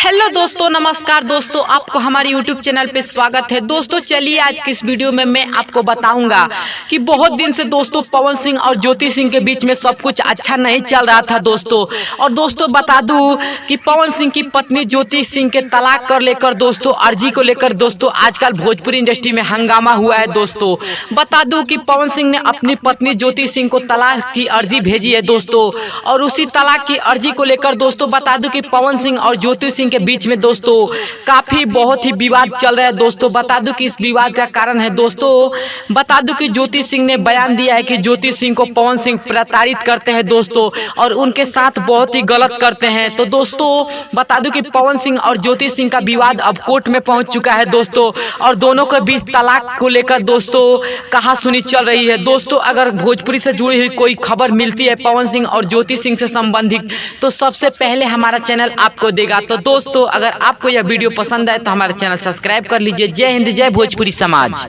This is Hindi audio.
हेलो दोस्तों, नमस्कार दोस्तों, आपको हमारे YouTube चैनल पे स्वागत है। दोस्तों चलिए आज की इस वीडियो में मैं आपको बताऊंगा कि बहुत दिन से दोस्तों पवन सिंह और ज्योति सिंह के बीच में सब कुछ अच्छा नहीं चल रहा था दोस्तों। और दोस्तों बता दूं कि पवन सिंह की पत्नी ज्योति सिंह के तलाक कर लेकर दोस्तों अर्जी को लेकर दोस्तों आजकल भोजपुरी इंडस्ट्री में हंगामा हुआ है दोस्तों। बता दूं कि पवन सिंह ने अपनी पत्नी ज्योति सिंह को तलाक की अर्जी भेजी है दोस्तों। और उसी तलाक की अर्जी को लेकर दोस्तों बता दूं कि पवन सिंह और ज्योति सिंह के बीच में दोस्तों काफी बहुत ही विवाद चल रहा है दोस्तों। बता दूं कि इस विवाद का कारण है दोस्तों, बता दूं कि ज्योति सिंह ने बयान दिया है कि ज्योति सिंह को पवन सिंह प्रताड़ित करते हैं दोस्तों और उनके साथ बहुत ही गलत करते हैं। तो दोस्तों बता दूं कि पवन सिंह और ज्योति सिंह का विवाद अब कोर्ट में पहुंच चुका है दोस्तों और दोनों के बीच तलाक को लेकर दोस्तों कहासुनी चल रही है दोस्तों। अगर भोजपुरी से जुड़ी हुई कोई खबर मिलती है पवन सिंह और ज्योति सिंह से संबंधित तो सबसे पहले हमारा चैनल आपको देगा। तो दोस्तों अगर आपको यह वीडियो पसंद आए तो हमारा चैनल सब्सक्राइब कर लीजिए। जय हिंद, जय भोजपुरी समाज।